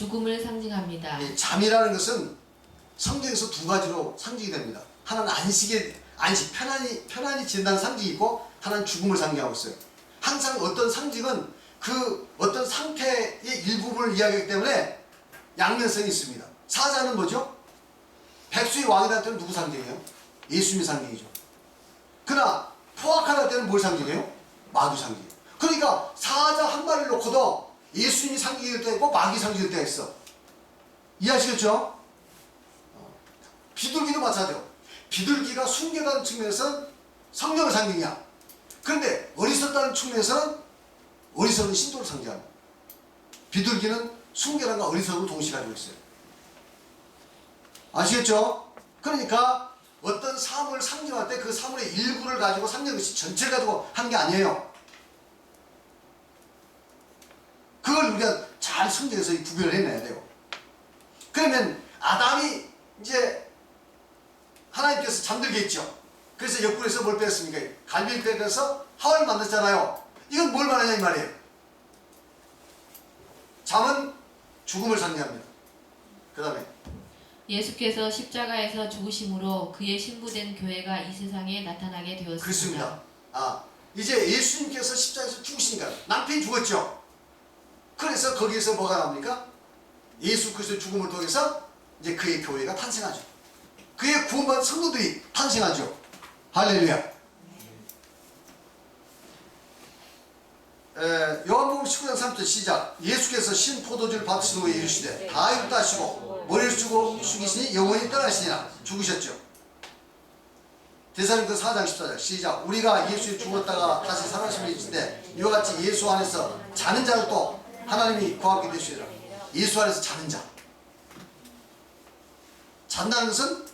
죽음을 상징합니다. 이 잠이라는 것은 성경에서 두 가지로 상징이 됩니다. 하나는 안식 편안히 지낸다는 상징이 있고, 하나는 죽음을 상징하고 있어요. 항상 어떤 상징은 그 어떤 상태의 일부분을 이야기하기 때문에 양면성이 있습니다. 사자는 뭐죠? 백수의 왕이라 할 때는 누구 상징이에요? 예수님의 상징이죠. 그러나 포악하다 할 때는 뭘 상징해요? 마귀 상징이에요. 그러니까 사자 한 마리를 놓고도 예수님이 상징일 때가 있고 마귀 상징일 때가 있어. 이해하시겠죠? 비둘기도 마찬가지로 비둘기가 순결하다는 측면에서는 성령을 상징이야. 그런데 어리석다는 측면에서는 어리석은 신도를 상징합니다. 비둘기는 순결함과 어리석음을 동시에 가지고 있어요. 아시겠죠? 그러니까 어떤 사물을 상징할 때 그 사물의 일부를 가지고 상징한 것이 전체를 가지고 한 게 아니에요. 그걸 우리가 잘 성경에서 구별을 해내야 돼요. 그러면 아담이 이제 하나님께서 잠들게 했죠. 그래서 옆구리에서 뭘 뺐습니까? 갈비를 빼서 하와를 만들었잖아요. 이건 뭘 말하냐 이 말이에요. 잠은 죽음을 상징합니다. 그 다음에 예수께서 십자가에서 죽으심으로 그의 신부된 교회가 이 세상에 나타나게 되었습니다. 그렇습니다. 이제 예수님께서 십자가에서 죽으시니까 남편이 죽었죠. 그래서 거기에서 뭐가 나옵니까? 예수 그리스도의 죽음을 통해서 이제 그의 교회가 탄생하죠. 그의 구원받은 성도들이 탄생하죠. 할렐루야. 요한복음 19장 3절 시작. 예수께서 신 포도주를 받으신 후에 이르시되 다 이루었다 하시고 머리를 숙이시니 영원히 떠나시니라. 죽으셨죠. 데살로니가 4장 14절 시작. 우리가 예수에 죽었다가 다시 살아나심을 이르시되 이와 같이 예수 안에서 자는 자를 또 하나님이 구하게 되시리라. 예수 안에서 자는 자. 잔다는 것은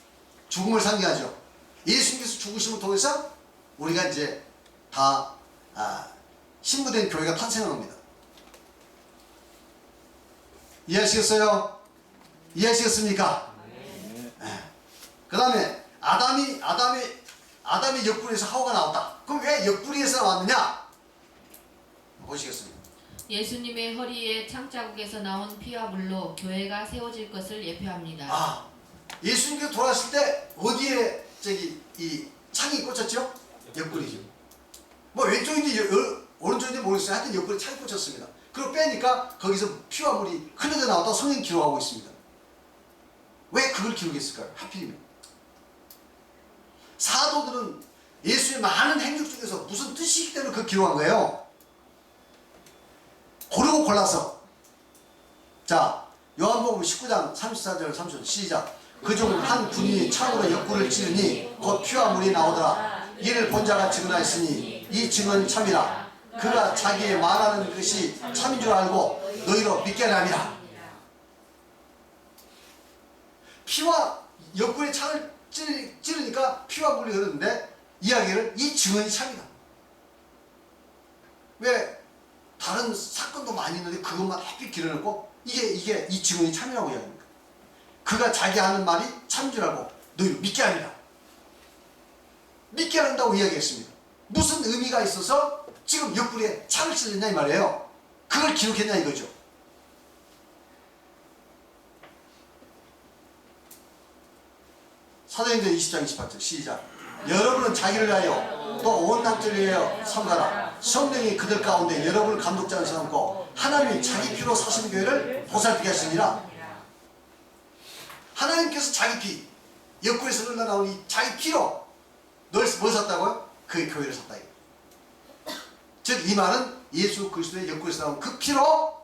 죽음을 상징하죠. 예수님께서 죽으심을 통해서 우리가 이제 다 신부된 교회가 탄생한 겁니다. 이해하시겠어요? 이해하시겠습니까? 네. 그 다음에 아담이 옆구리에서 하와가 나왔다. 그럼 왜 옆구리에서 나왔느냐? 보시겠습니다. 예수님의 허리에 창자국에서 나온 피와 물로 교회가 세워질 것을 예표합니다. 예수님께서 돌아가실 때 어디에 이 창이 꽂혔죠? 옆구리죠. 뭐 왼쪽인지 오른쪽인지 모르겠어요. 하여튼 옆구리에 창이 꽂혔습니다. 그리고 빼니까 거기서 피와 물이 흘러져 나왔다고 성경이 기록하고 있습니다. 왜 그걸 기록했을까요? 하필이면 사도들은 예수의 많은 행적 중에서 무슨 뜻이 있기 때문에 그걸 기록한 거예요. 고르고 골라서. 자, 요한복음 19장 34절 30절 시작. 그중 한 군인이 창으로 옆구리를 찌르니 곧 피와 물이 나오더라. 이를 본 자가 증언하였으니 이 증언 참이라. 그가 자기의 말하는 것이 참인 줄 알고 너희로 믿게 하리라. 피와 옆구리에 창을 찌르니까 피와 물이 흐르는데 이야기를 이 증언이 참이다. 왜 다른 사건도 많이 있는데 그것만 하필 길어놓고 이게 이 증언이 참이라고 이야기합니다. 그가 자기 하는 말이 참인 줄 알고 너희를 믿게 하리라. 믿게 한다고 이야기했습니다. 무슨 의미가 있어서 지금 옆구리에 창을 찔렀냐 이 말이에요. 그걸 기록했냐 이거죠. 사도행전 20장 28절 시작. 여러분은 자기를 위하여 또 온 땅을 위하여 삼가라. 성령이 그들 가운데 여러분을 감독자로 삼고 하나님이 자기 피로 사신 교회를 보살피게 하시니라. 하나님께서 자기 피, 옆구리에서 흘러나온 이 자기 피로 뭘 샀다고요? 그의 교회를 샀다. 즉 이 말은 예수 그리스도의 옆구리에서 나온 그 피로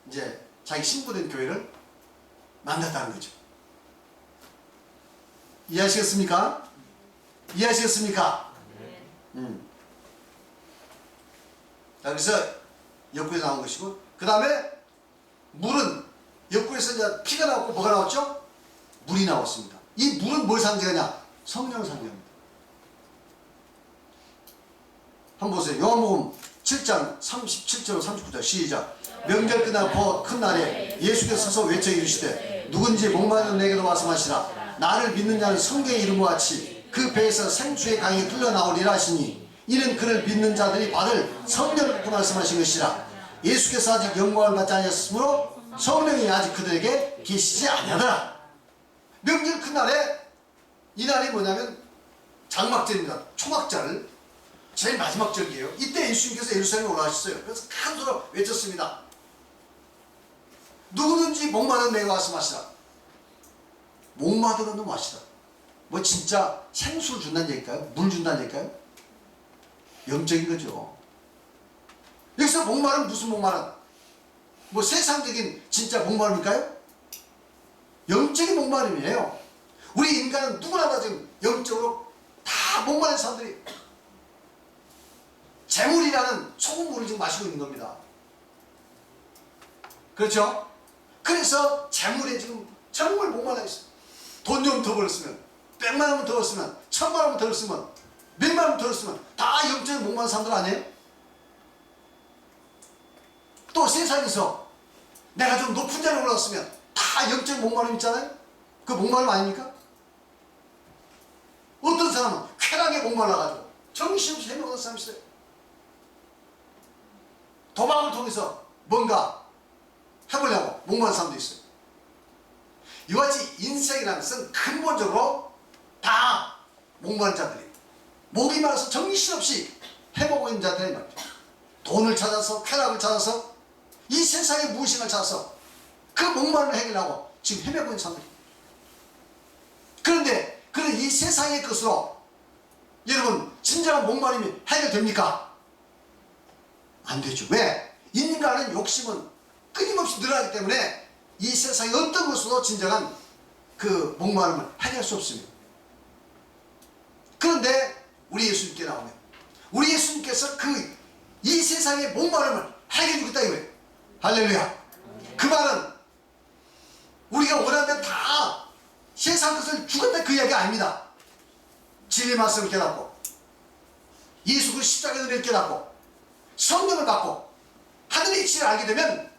이제 자기 신부된 교회를 만났다는 거죠. 이해하시겠습니까? 이해하시겠습니까? 자, 그래서 옆구리에서 나온 것이고, 그 다음에 물은 옆구리에서 이제 피가 나왔고 뭐가 나왔죠? 물이 나왔습니다. 이 물은 뭘 상징하냐? 성령을 상징합니다. 한번 보세요. 요한복음 7장 37절 39절 시작. 명절 끝날 곧 큰 날에 예수께서 서서 외쳐 이르시되 누군지 목마른 내게로 와서 마시라. 나를 믿는 자는 성경의 이름과 같이 그 배에서 생수의 강이 흘러나오리라 하시니 이는 그를 믿는 자들이 받을 성령을 받고 말씀하신 것이라. 예수께서 아직 영광을 받지 아니하셨으므로 성령이 아직 그들에게 계시지 아니하더라. 명절 그날에 이날이 뭐냐면 장막절입니다. 초막절 제일 마지막 절이에요. 이때 예수님께서 예루살렘에 올라가셨어요. 그래서 큰 소리로 외쳤습니다. 누구든지 목마른 내가 와서 마시라. 목마르는 마시라. 뭐 진짜 생수를 준다는 얘기일까요? 물 준다는 얘기일까요? 영적인 거죠. 여기서 목마름 무슨 목마름? 뭐 세상적인 진짜 목마름일까요? 영적인 목마름이에요. 우리 인간은 누구나 다 지금 영적으로 다 목마른 사람들이 재물이라는 소금물을 지금 마시고 있는 겁니다. 그렇죠? 그래서 재물에 지금 정말 목말라 있어요. 돈 좀 더 벌었으면, 100만 원만 더 벌었으면, 1000만 원만 더 벌었으면, 몇만 원 더 벌었으면 다 영적인 목마른 사람들 아니에요? 또 세상에서 내가 좀 높은 자리에 올라갔으면 다 영적인 목마름 있잖아요? 그 목마름 아닙니까? 어떤 사람은 쾌락에 목말라가지고 정신없이 해먹는 사람이 있어요. 도박을 통해서 뭔가 해보려고 목마른 사람도 있어요. 이와 같이 인생이라는 것은 근본적으로 다 목마른 자들이 목이 말라서 정신없이 해보고 있는 자들이 말이죠. 돈을 찾아서 쾌락을 찾아서 이 세상의 무엇인가를 찾아서 그 목마름을 해결하고 지금 헤매고 있는 사람들이. 그런데 그런 이 세상의 것으로 여러분 진정한 목마름이 해결됩니까? 안 되죠. 왜? 인간은 욕심은 끊임없이 늘어나기 때문에 이 세상의 어떤 것으로 진정한 그 목마름을 해결할 수 없습니다. 그런데 우리 예수님께 나오면 우리 예수님께서 그 이 세상의 목마름을 해결해 주겠다 이거예요. 할렐루야. 그 말은 우리가 원하면 다 세상 것을 주겠다 그 이야기 아닙니다. 진리 말씀을 깨닫고 예수 그리스도 십자가의 은혜를 깨닫고 성령을 받고 하늘의 이치를 알게 되면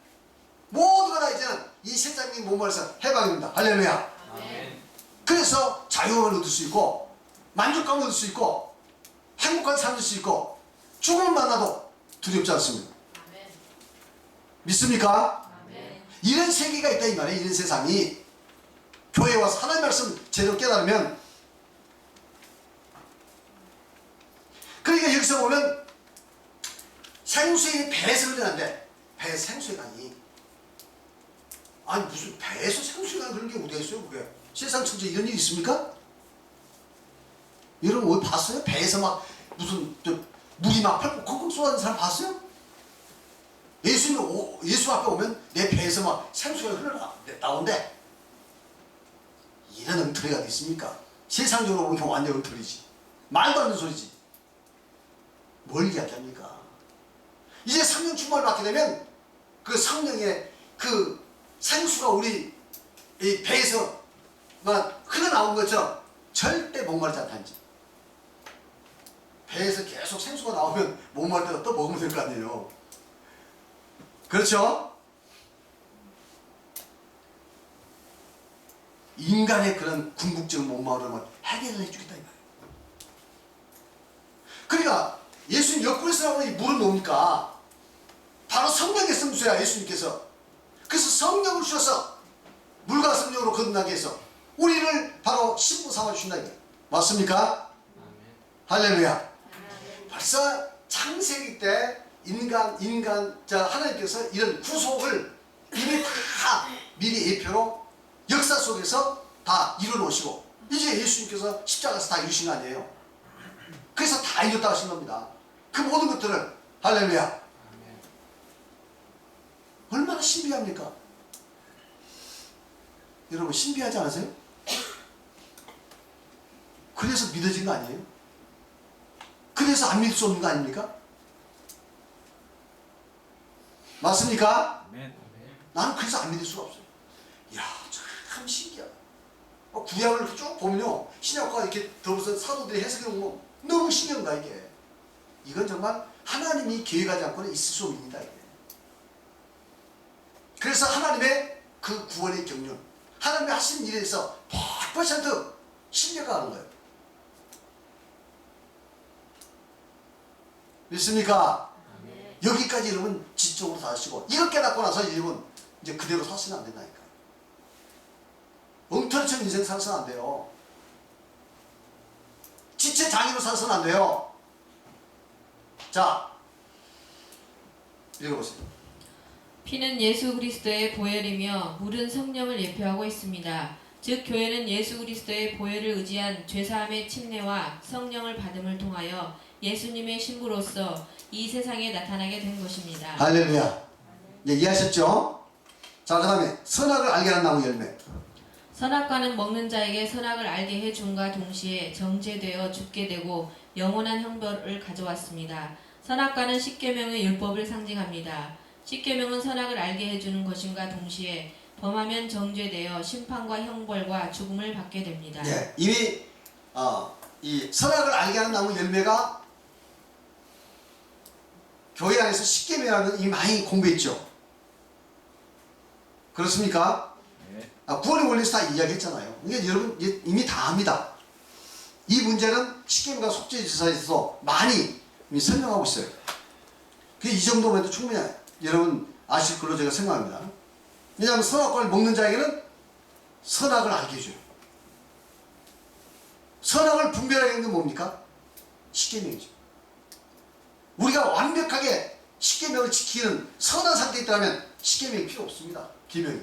모두가 다 이제는 이 세상의 몸에서 해방입니다. 할렐루야. 아멘. 그래서 자유함을 얻을 수 있고 만족감을 얻을 수 있고 행복한 삶을 얻을 수 있고 죽음을 만나도 두렵지 않습니다. 아멘. 믿습니까? 아멘. 이런 세계가 있다 이 말이에요. 이런 세상이 교회에 와서 하나님의 말씀 제대로 깨달으면. 그러니까 여기서 보면 생수의 배에서 흘러나는데 배에 생수에 가니 아니 무슨 배에서 생수에 가는 그런 게 어디가 있어요 그게? 세상 천지에 이런 일이 있습니까? 여러분 어디 봤어요? 배에서 막 무슨 물이 막 펄펄 콩콩 쏟아지는 사람 봤어요? 예수 앞에 오면 내 배에서 막 생수가 흘러나온대. 이런 엉터리가 어디 있습니까? 세상적으로 보면 완전 엉터리지. 말도 안 되는 소리지. 뭘 이야기합니까? 이제 성령 충만을 받게 되면 그 성령의 그 생수가 우리 이 배에서 막 흘러나온 것처럼 절대 목마르지 않다는지. 배에서 계속 생수가 나오면 목마를 때가 또 먹으면 될 거 아니에요. 그렇죠? 인간의 그런 궁극적인 목마름을 해결해 주겠다 이 말이에요. 그러니까 예수님 옆구리에서 나오는 이 물은 뭡니까? 바로 성령의 성수야 예수님께서. 그래서 성령을 주셔서 물과 성령으로 거듭나게 해서 우리를 바로 신부 삼아주신다 이거예요. 맞습니까? 할렐루야. 벌써 창세기 때 하나님께서 이런 구속을 이미 다 미리 예표로 역사 속에서 다 이루어놓으시고 이제 예수님께서 십자가에서 다 이루신 거 아니에요. 그래서 다 이뤘다 하신 겁니다. 그 모든 것들을. 할렐루야. 얼마나 신비합니까? 여러분 신비하지 않으세요? 그래서 믿어진 거 아니에요? 그래서 안 믿을 수 없는 거 아닙니까? 맞습니까? 나는 그래서 안 믿을 수가 없어요. 이야 참 신기하다. 구약을 쭉 보면요 신약과 이렇게 더불어서 사도들이 해석해 보면 너무 신기한다 이게. 이건 정말 하나님이 계획하지 않고는 있을 수 없는 일이다 이게. 그래서 하나님의 그 구원의 경륜 하나님이 하신 일에 대해서 100% 신뢰가 가는 거예요. 믿습니까? 여기까지 여러분 지적으로 다 하시고 이거 깨닫고 나서 여러분 이제 그대로 사시면 안 된다니까. 엉터리처럼 인생 살아서는 안 돼요. 지체장애로 살아서는 안 돼요. 자, 읽어보세요. 피는 예수 그리스도의 보혈이며 물은 성령을 예표하고 있습니다. 즉 교회는 예수 그리스도의 보혈을 의지한 죄사함의 침례와 성령을 받음을 통하여 예수님의 신부로서 이 세상에 나타나게 된 것입니다. 할렐루야. 예, 이해하셨죠? 자, 그 다음에 선악을 알게 하는 나무 열매. 선악과는 먹는 자에게 선악을 알게 해줌과 동시에 정죄되어 죽게 되고 영원한 형벌을 가져왔습니다. 선악과는 십계명의 율법을 상징합니다. 십계명은 선악을 알게 해주는 것임과 동시에 범하면 정죄되어 심판과 형벌과 죽음을 받게 됩니다. 예, 이미 이 선악을 알게 하는 나무 열매가 교회 안에서 십계명을 이미 많이 공부했죠. 그렇습니까? 네. 구원의 원리에서 다 이야기했잖아요. 이게 여러분 이미 다 압니다. 이 문제는 십계명과 속죄제사에서 많이 이미 설명하고 있어요. 이 정도만 해도 충분히 여러분 아실 걸로 제가 생각합니다. 왜냐하면 선악과를 먹는 자에게는 선악을 알게 해줘요. 선악을 분별하게 하는 게 뭡니까? 십계명이죠. 우리가 완벽하게 십계명을 지키는 선한 상태에 있다면 십계명이 필요 없습니다. 계명이.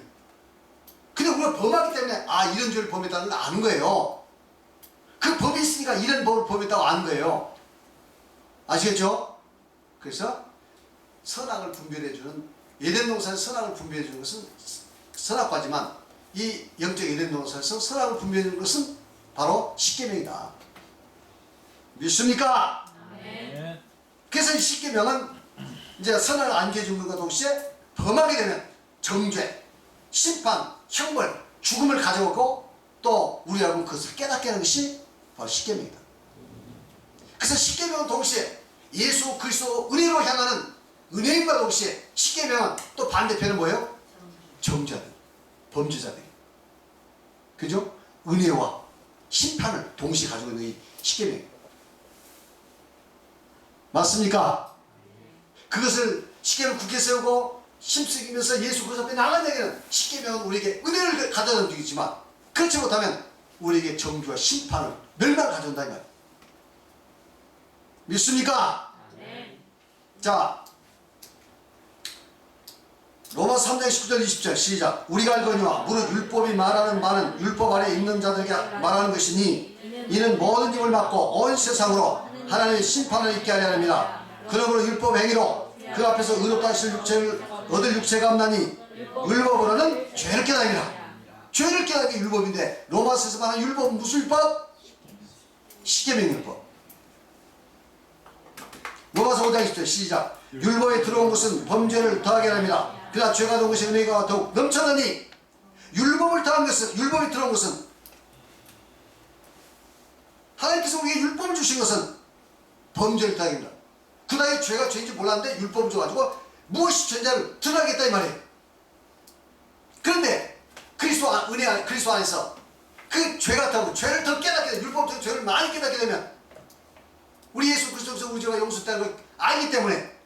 근데 우리가 범하기 때문에 이런 죄를 범했다는 걸 아는 거예요. 그 법이 있으니까 이런 법을 범했다고 아는 거예요. 아시겠죠? 그래서 선악을 분별해주는 에덴 동산에서 선악을 분별해주는 것은 선악과지만 이 영적 에덴 동산에서 선악을 분별해주는 것은 바로 십계명이다. 믿습니까? 네. 그래서 이 십계명은 이제 선악을 안겨주는 것과 동시에 범하게 되면 정죄, 심판, 형벌, 죽음을 가져오고 또 우리 여러분 그것을 깨닫게 하는 것이 바로 십계명이다. 그래서 십계명은 동시에 예수 그리스도 은혜로 향하는 은혜인과 동시에 십계명은 또 반대편은 뭐예요? 정죄자들, 범죄자들. 그죠? 은혜와 심판을 동시에 가지고 있는 이 십계명. 맞습니까? 그것을 십계명을 굳게 세우고 힘쓰기면서 예수 그리스도 앞에 나가는 얘기는 십계명은 우리에게 은혜를 가져다 주겠지만 그렇지 못하면 우리에게 정죄와 심판을 멸망을 가져온다 이 말. 믿습니까? 네. 자, 로마서 3장 19절 20절 시작. 우리가 알거니와 무릇 율법이 말하는 말은 율법 아래 있는 자들에게 말하는 것이니 이는 모든 힘을 받고 온 세상으로 하나님의 심판을 있게 하려 합니다. 그러므로 율법 행위로 그 앞에서 의롭다 하실 육체를 얻을 육체가 없나니 율법으로는 죄를 깨닫니라. 죄를 깨닫는 게 율법인데 로마서에서 말하는 율법은 무슨 율법? 십계명 율법. 로마서 5장 10절 시작. 율법에 들어온 것은 범죄를 더하게 합니다. 그러나 죄가 더한 것이 은혜가 더욱 넘쳐나니 율법이 들어온 것은 하나님께서 우리에게 율법을 주신 것은 범죄를 더하게 합니다. 그 나이에 죄가 죄인지 몰랐는데 율법을 줘가지고 무엇이 죄인지를 드러나겠다 이 말이에요. 그런데 은혜 안에 그리스도 안에서 그 죄가 더하고 죄를 더 깨닫게 되면 율법으로 죄를 많이 깨닫게 되면 우리 예수 그리스도에서 우리 죄가 용서됐다는 걸 알기 때문에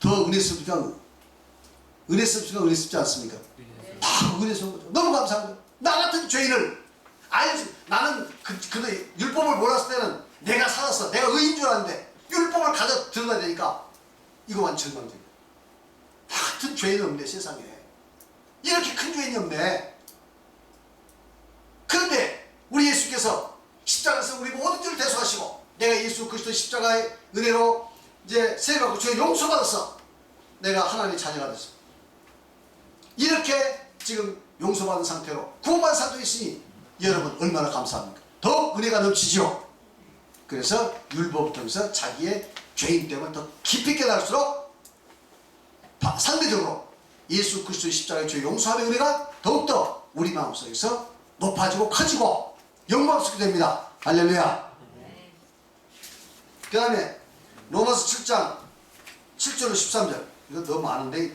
더 은혜스럽습니까? 은혜스럽지 않습니까? 다 은혜스러운 거죠. 너무 감사한 거죠. 나 같은 죄인을 나는 그 율법을 몰랐을 때는 내가 살았어. 내가 의인 줄 알았는데 율법을 가져 들어가야 되니까 이거만 절망적이야. 나 같은 죄인은 없네 세상에. 이렇게 큰 죄인이 없네. 그런데 우리 예수께서 십자가에서 우리 모든 죄를 대속하시고 내가 예수 그리스도 십자가의 은혜로 이제 세례받고 죄 용서받았어. 내가 하나님의 자녀가 됐어. 이렇게 지금 용서받은 상태로 구원받은 상태에 있으니 여러분 얼마나 감사합니까? 더 은혜가 넘치죠. 그래서 율법을 통해서 자기의 죄인됨을 더 깊이 깨달을수록 상대적으로 예수 그리스도의 십자가의 죄 용서함의 은혜가 더욱더 우리 마음속에서 높아지고 커지고 영광스럽게 됩니다. 할렐루야. 그 다음에 로마서 7장 7절로 13절 이거 너무 많은데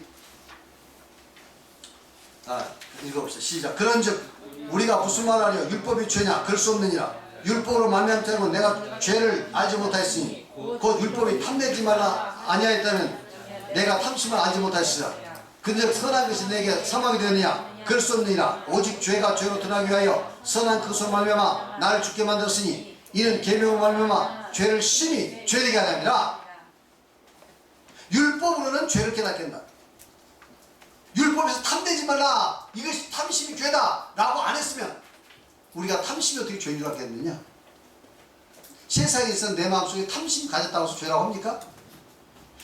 읽어봅시다. 시작. 그런즉 우리가 무슨 말하려 율법이 죄냐? 그럴 수 없느니라. 율법으로 말미암되 내가 죄를 알지 못하였으니 곧 율법이 탐내지 말라 아니하였다면 내가 탐심을 알지 못하였으리라. 근데 선한 것이 내게 사망이 되느냐? 그럴 수 없느니라. 오직 죄가 죄로 드러나기 위하여 선한 그것으로 말미암아 나를 죽게 만들었으니 이는 계명으로 말미암아 죄를 심히 죄되게 하려 함이라. 율법으로는 죄를 깨닫게 한다. 율법에서 탐내지 말라, 이것이 탐심이 죄다 라고 안 했으면 우리가 탐심이 어떻게 죄인 줄 알겠느냐? 세상에 있어 내 마음속에 탐심 가졌다고 해서 죄라고 합니까?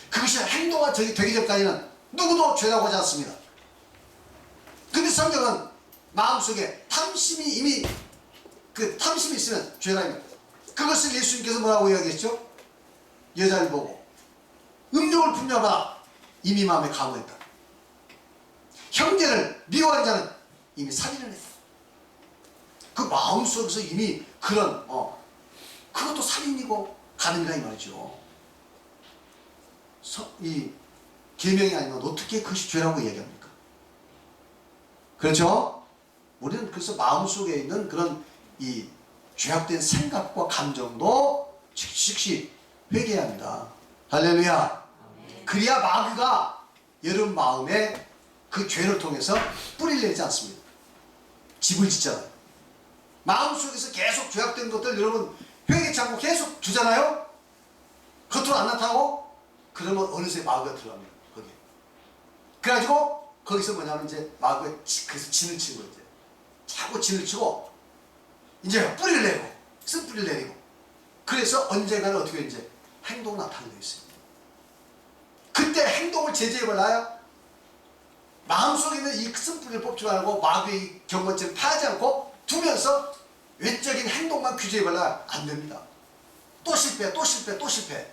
그것이 행동화 되기 전까지는 누구도 죄라고 하지 않습니다. 근데 성경은 마음속에 탐심이 이미 그 탐심이 있으면 죄라입니다. 그것을 예수님께서 뭐라고 이야기했죠? 여자를 보고 음욕을 품려봐 이미 마음에 감호했다. 형제를 미워하는 자는 이미 살인을 했다. 그 마음속에서 이미 그런 그것도 살인이고 간음이라 이 말이죠. 이 계명이 아니면 어떻게 그것이 죄라고 얘기합니까? 그렇죠? 우리는 그래서 마음속에 있는 그런 이 죄악된 생각과 감정도 즉시 회개해야 합니다. 할렐루야. 그래야 마귀가 여러분 마음에 그 죄를 통해서 뿌리를 내지 않습니다. 집을 짓잖아요. 마음속에서 계속 죄악된 것들 여러분 회개치 않고 계속 두잖아요. 겉으로 안 나타나고 그러면 어느새 마귀가 들어갑니다. 거기에. 그래가지고 거기서 뭐냐면 이제 마귀가 그래서 진을 치는 거예요. 이제 자꾸 진을 치고 이제 뿌리를 내고 쓴 뿌리를 내리고 그래서 언젠가는 어떻게 이제 행동 나타나게 되어 있어요. 그때 행동을 제재해볼라요? 마음속에 있는 이 쓴 뿌리를 뽑지 말고 마귀의 경건증을 파하지 않고 두면서 외적인 행동만 규제해볼라요? 안 됩니다. 또 실패, 또 실패, 또 실패.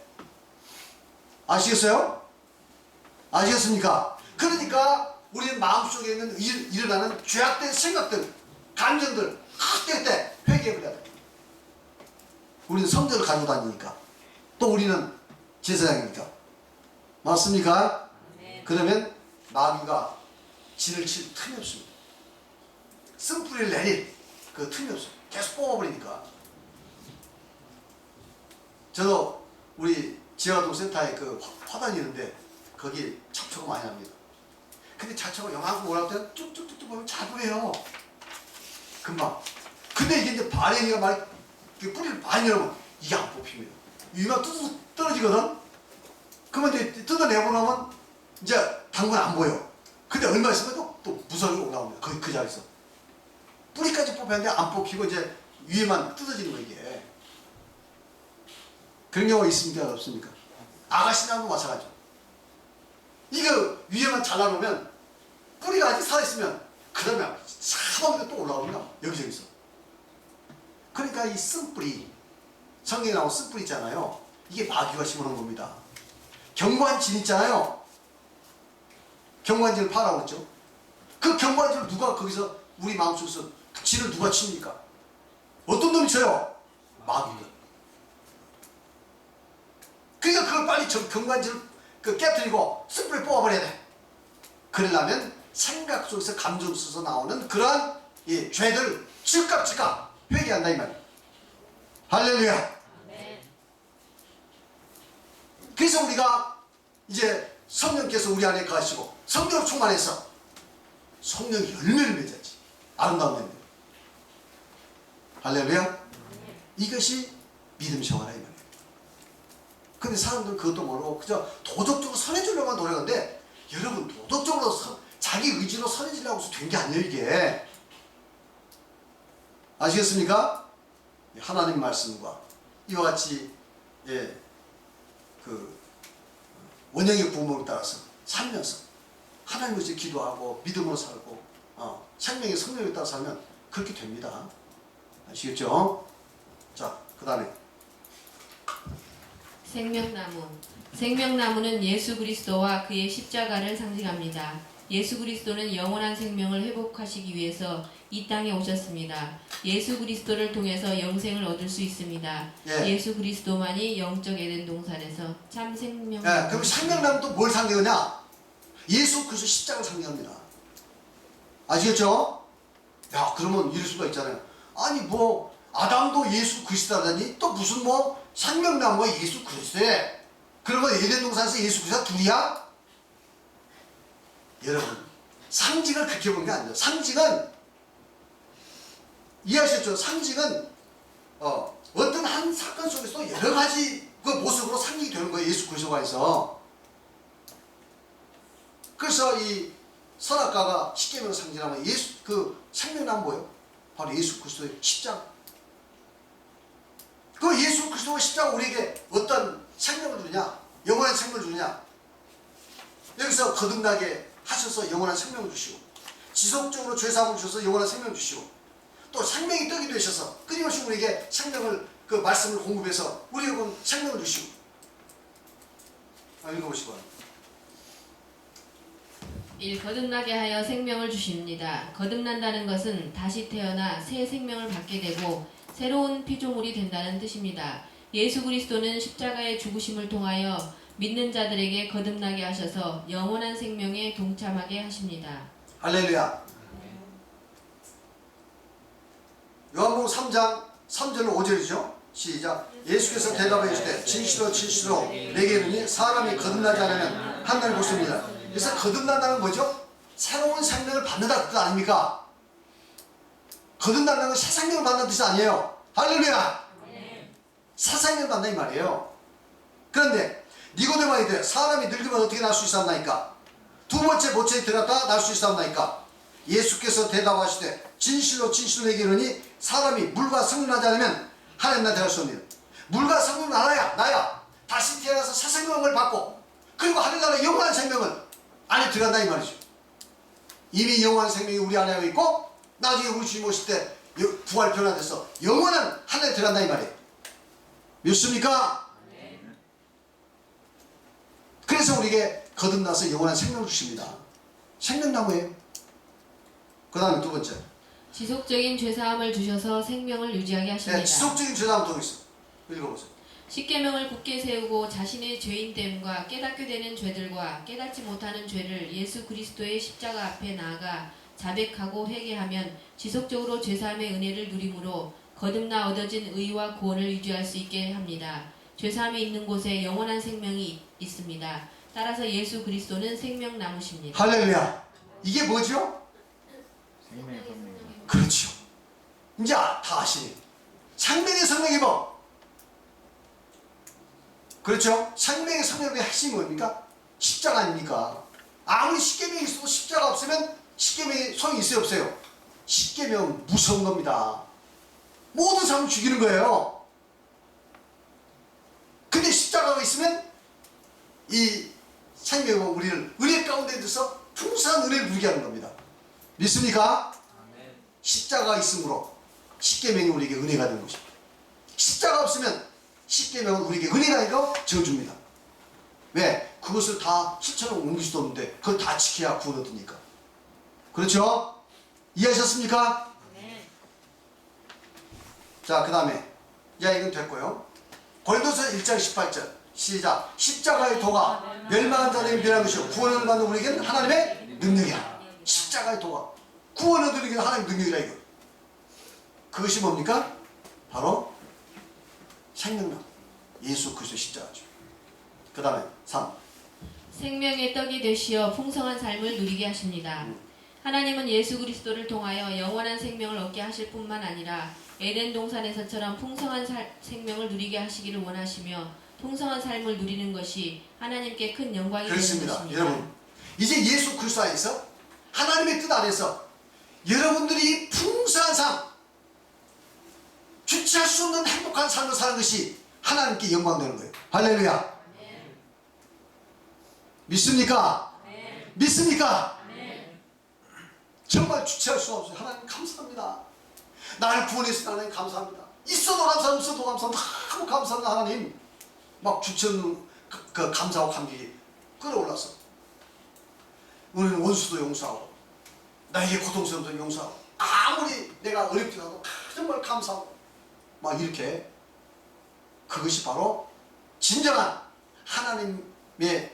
아시겠어요? 아시겠습니까? 그러니까 우리는 마음속에 있는 일어나는 죄악된 생각들, 감정들 그때 회개해버려야 돼. 우리는 성전을 가지고 다니니까 또 우리는 제사장이니까 맞습니까? 네. 그러면 마귀가 진을 칠 틈이 없습니다. 쓴뿌리를 내릴 그 틈이 없어요. 계속 뽑아버리니까. 저도 우리 지하동센터에 그 화단이 있는데 거기 잡초가 많이 납니다. 근데 잡초가 영하고 올라올 때는 쭉쭉쭉쭉 보면 잘 보여요. 금방. 근데 이게 이제 발행이가 막 뿌리를 많이 열면 이게 안 뽑힙니다. 위가 뚝뚝 떨어지거든? 그러면 이제 뜯어내고 나면 이제 당근 안 보여. 근데 얼마 있으면 또 무성이 올라옵니다. 그 자리에서. 뿌리까지 뽑혔는데 안 뽑히고 이제 위에만 뜯어지는 거 이게. 그런 경우가 있습니까? 없습니까? 아가씨나무도 마찬가지죠. 이거 위에만 잘라놓으면 뿌리가 아직 살아있으면 그 다음에 사방에 또 올라옵니다. 여기저기서. 그러니까 이 쓴뿌리, 성경에 나온 쓴뿌리 있잖아요. 이게 마귀가 심어놓은 겁니다. 경관진 있잖아요. 경관진을 파라고 그랬죠. 그 경관진을 누가 거기서 우리 마음속에서 그 진을 누가 칩니까? 어떤 놈이 쳐요? 마귀가. 그러니까 그걸 빨리 경관진을 깨뜨리고 쓴뿌리를 뽑아버려야 돼. 그러려면 생각 속에서 감정 속에서 나오는 그러한 죄들 즉각 회개한다 이 말이에요. 할렐루야. 그래서 우리가 이제 성령께서 우리 안에 거하시고 성령을 충만해서 성령이 열매를 맺어야지. 아름다운 열매. 할렐루야. 이것이 믿음 생활이야 이 말이에요. 근데 사람들은 그것도 모르고 그저 도덕적으로 선해지려고만 노력하는데 여러분 도덕적으로 자기 의지로 선해지려고 해서 된 게 아니에요 이게. 아시겠습니까? 하나님 말씀과 이와 같이 그 원형의 부모를 따라서 살면서 하나님을 위해 기도하고 믿음으로 살고 생명의 성령에 따라 살면 그렇게 됩니다. 아시겠죠? 자, 그 다음에 생명나무. 생명나무는 예수 그리스도와 그의 십자가를 상징합니다. 예수 그리스도는 영원한 생명을 회복하시기 위해서 이 땅에 오셨습니다. 예수 그리스도를 통해서 영생을 얻을 수 있습니다. 예수 그리스도만이 영적 에덴 동산에서 참 생명. 그럼 생명나무도 뭘 상징하냐? 예수 그리스도 십자가를 상징합니다. 아시겠죠? 야, 그러면 이럴 수가 있잖아요. 아니 뭐 아담도 예수 그리스도라더니 또 무슨 뭐 생명나무가 예수 그리스도에 그러면 에덴 동산에서 예수 그리스도가 둘이야? 여러분, 상징을 그렇게 보는 게 아니에요. 상징은, 이해하셨죠? 상징은 어떤 한 사건 속에서 여러 가지 그 모습으로 상징이 되는 거예요. 예수 그리스도가에서. 그래서 이 선악과가 십계명을 상징하면 예수 그 생명나무 뭐예요? 바로 예수 그리스도의 십자가. 그 예수 그리스도의 십자가 우리에게 어떤 생명을 주느냐? 영원한 생명을 주느냐? 여기서 거듭나게 하셔서 영원한 생명을 주시고, 지속적으로 죄사함을 주셔서 영원한 생명을 주시고, 또 생명이 떡이 되셔서 끊임없이 우리에게 생명을 그 말씀을 공급해서 우리에게 생명을 주시고. 읽어보시기 바랍니다. 1. 거듭나게 하여 생명을 주십니다. 거듭난다는 것은 다시 태어나 새 생명을 받게 되고 새로운 피조물이 된다는 뜻입니다. 예수 그리스도는 십자가의 죽으심을 통하여 믿는 자들에게 거듭나게 하셔서 영원한 생명에 동참하게 하십니다. 할렐루야. 요한복음 3장 3절로 5절이죠. 시작. 예수께서 대답해 주시되 진실로 진실로 내게 이르니 사람이 거듭나지 않으면 하나님을 볼 수 없느니라. 그래서 거듭난다는 뭐죠? 새로운 생명을 받는다 그 뜻 아닙니까? 거듭난다는 건 새 생명을 받는 뜻이 아니에요. 할렐루야. 새 생명을 받는다 이 말이에요. 그런데 니고데모가 이르되 사람이 늙으면 어떻게 날 수 있사옵나이까? 두 번째 보채에 들어갔다 날 수 있사옵나이까? 예수께서 대답하시되 진실로 진실로 내게 이르니 사람이 물과 성령 나지 않으면 하나님 나라 들어갈 수 없느니라. 물과 성령 나야 다시 태어나서 새 생명을 받고 그리고 하늘나라 영원한 생명을 안에 들어간다 이 말이죠. 이미 영원한 생명이 우리 안에 있고 나중에 우리 주님 오실 때 부활 변화돼서 영원한 하늘에 들어간다 이 말이에요. 믿습니까? 그래서 우리에게 거듭나서 영원한 생명을 주십니다. 생명나무예요. 그 다음에 두 번째, 지속적인 죄사함을 주셔서 생명을 유지하게 하십니다. 네, 지속적인 죄사함 더 있어. 읽어보세요. 십계명을 굳게 세우고 자신의 죄인됨과 깨닫게 되는 죄들과 깨닫지 못하는 죄를 예수 그리스도의 십자가 앞에 나아가 자백하고 회개하면 지속적으로 죄사함의 은혜를 누림으로 거듭나 얻어진 의와 구원을 유지할 수 있게 합니다. 죄사함이 있는 곳에 영원한 생명이 있습니다. 따라서 예수 그리스도는 생명나무십니다. 할렐루야. 이게 뭐죠? 생명의 성령. 그렇죠. 이제 다 아시네. 생명의 성령이 뭐? 그렇죠? 생명의 성령의 핵심이 뭡니까? 십자가 아닙니까? 아무리 십계명이 있어도 십자가 없으면 십계명의 소용이 있어요 없어요? 십계명은 무서운 겁니다. 모든 사람을 죽이는 거예요. 근데 십자가가 있으면 이 생명은 우리를 은혜 가운데 들어서 풍성한 은혜를 누리게 하는 겁니다. 믿습니까? 십자가가 있으므로 십계명이 우리에게 은혜가 되는 것입니다. 십자가 없으면 십계명은 우리에게 은혜가 아니고 저주입니다. 왜? 그것을 다 실천으로 옮길 수도 없는데 그걸 다 지켜야 구원 얻으니까. 그렇죠? 이해하셨습니까? 네. 자, 그 다음에 이건 됐고요. 고린도서 1장 18절 시작. 십자가의 도가 멸망한 자들에게 변한 것이요 구원을 받는 우리에게는 하나님의 능력이야. 십자가의 도가 구원을 얻으리는 하나님의 능력이라 이거. 그것이 뭡니까? 바로 생명나무 예수 그리스도 십자가죠. 그 다음에 3. 생명의 떡이 되시어 풍성한 삶을 누리게 하십니다. 하나님은 예수 그리스도를 통하여 영원한 생명을 얻게 하실 뿐만 아니라 에덴 동산에서처럼 풍성한 생명을 누리게 하시기를 원하시며 풍성한 삶을 누리는 것이 하나님께 큰 영광이 되는 그렇습니다. 것입니다. 여러분, 이제 예수 그리스도 안에서 하나님의 뜻 안에서 여러분들이 풍성한 삶, 주체할 수 없는 행복한 삶을 사는 것이 하나님께 영광되는 거예요. 할렐루야. 네. 믿습니까? 네. 믿습니까? 네. 정말 주체할 수 없어요. 하나님 감사합니다. 나를 구원해주신 하나님 감사합니다. 있어도 감사하고 없어도 감사합니다. 너무 감사합니다. 하나님. 막 주체는 그 감사하고 감격이 끌어올랐어. 우리는 원수도 용서하고 나에게 고통스러움도 용서하고 아무리 내가 어렵지도 정말 감사하고 막 이렇게 그것이 바로 진정한 하나님의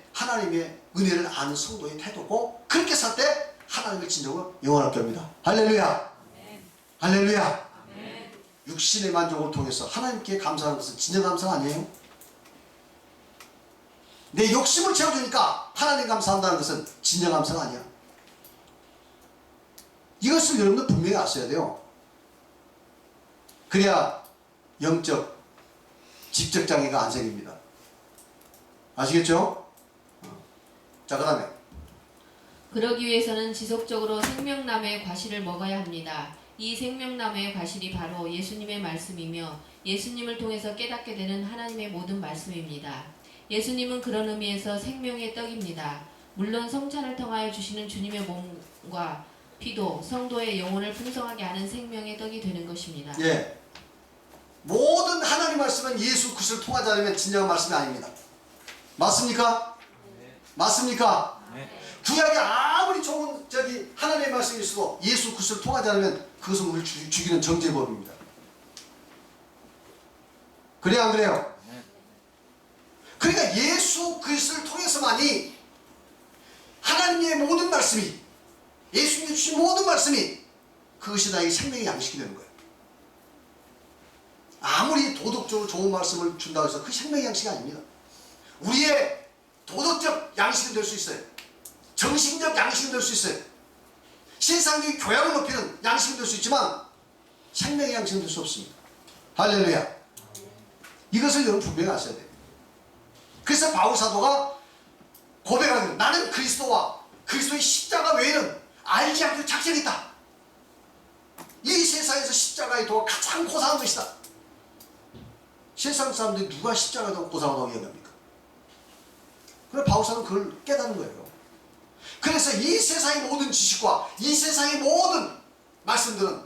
은혜를 아는 성도의 태도고 그렇게 살 때 하나님의 진정을 영원하게 합니다. 할렐루야. 아멘. 할렐루야. 아멘. 육신의 만족을 통해서 하나님께 감사하는 것은 진정 감사가 아니에요. 내 욕심을 채워주니까 하나님 감사한다는 것은 진정 감사가 아니야. 이것을 여러분들 분명히 아셔야 돼요. 그래야 영적 직접장애가 안 생깁니다. 아시겠죠? 자, 그 다음에 그러기 위해서는 지속적으로 생명나무의 과실을 먹어야 합니다. 이 생명나무의 과실이 바로 예수님의 말씀이며 예수님을 통해서 깨닫게 되는 하나님의 모든 말씀입니다. 예수님은 그런 의미에서 생명의 떡입니다. 물론 성찬을 통하여 주시는 주님의 몸과 피도 성도의 영혼을 풍성하게 하는 생명의 떡이 되는 것입니다. 예, 모든 하나님 말씀은 예수 그리스도를 통하지 않으면 진정한 말씀이 아닙니다. 맞습니까? 맞습니까? 네. 구약이 아무리 좋은 하나님의 말씀이 있어도 예수 그리스도를 통하지 않으면 그것은 우리를 죽이는 정죄법입니다. 그래요, 안 그래요? 네. 그러니까 예수 그리스도를 통해서만이 하나님의 모든 말씀이, 예수님이 주신 모든 말씀이 그것이 나에게 생명의 양식이 되는 거예요. 아무리 도덕적으로 좋은 말씀을 준다고 해서 그 생명의 양식이 아닙니다. 우리의 도덕적 양식은 될 수 있어요. 정신적 양식은 될 수 있어요. 세상적인 교양을 높이는 양식은 될 수 있지만 생명의 양식은 될 수 없습니다. 할렐루야. 이것을 여러분 분명히 아셔야 돼요. 그래서 바울 사도가 고백하기로 나는 그리스도와 그리스도의 십자가 외에는 알지 않고 작정이 있다. 이 세상에서 십자가의 도가 가장 고상한 것이다. 세상 사람들이 누가 십자가의 도가 고상하다고 이야기합니까? 그래 바울 사도는 그걸 깨닫는 거예요. 그래서 이 세상의 모든 지식과 이 세상의 모든 말씀들은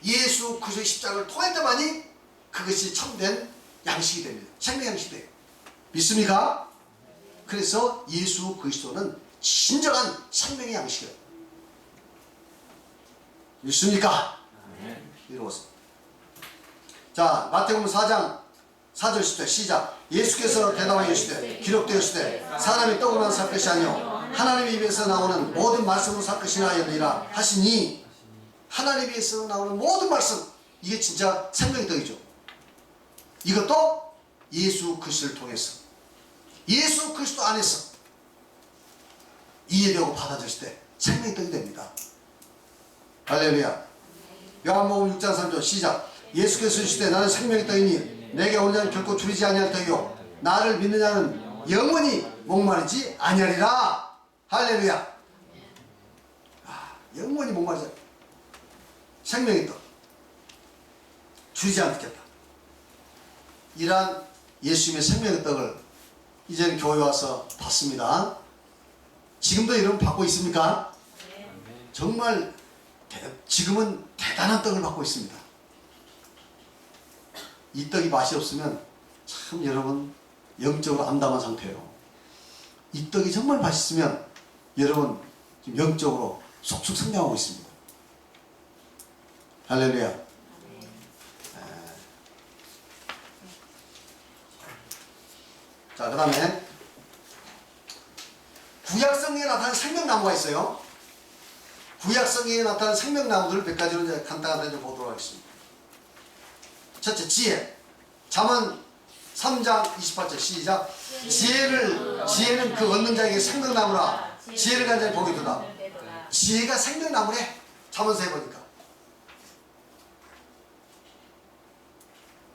예수 그리스도의 십자가를 통할 때만이 그것이 참된 양식이 됩니다. 생명 양식이 돼요. 믿습니까? 그래서 예수 그리스도는 진정한 생명의 양식이에요. 믿습니까? 네. 이루었습니다. 자, 마태복음 4장 4절 10절 시작. 예수께서 대답하여 이르시되 기록되었으되 사람이 떡으로만 살 것이 아니요 하나님의 입에서 나오는 모든 말씀으로 살 것이나 하였느니라 하시니, 하나님의 입에서 나오는 모든 말씀, 이게 진짜 생명의 떡이죠. 이것도 예수 그리스도를 통해서, 예수 그리스도 안에서 이해되고 받아들였을 때 생명의 떡이 됩니다. 할렐루야. 요한복음 6장 3절 시작. 예수께서 이르시되 나는 생명의 떡이니 내게 오는 자는 결코 줄이지 아니할 떡이요 나를 믿는 자는 영원히 목마르지 아니하리라. 할렐루야. 영원히 목마르지, 생명의 떡, 줄이지 않겠다. 이러한 예수님의 생명의 떡을 이제는 교회 와서 받습니다. 지금도 여러분 받고 있습니까? 정말 지금은 대단한 떡을 받고 있습니다. 이 떡이 맛이 없으면 참 여러분 영적으로 암담한 상태예요. 이 떡이 정말 맛있으면 여러분 지금 영적으로 속속 성장하고 있습니다. 할렐루야. 자, 그 다음에 구약성경에 나타난 생명나무가 있어요. 구약성경에 나타난 생명나무들을 몇 가지로 이제 간단하게 좀 보도록 하겠습니다. 첫째, 지혜. 잠언 3장 28절 시작. 지혜는 그 얻는 자에게 생명나무라. 지혜를 가진 자에게 복이 되다. 지혜가 생명나무래. 잠언서에 보니까.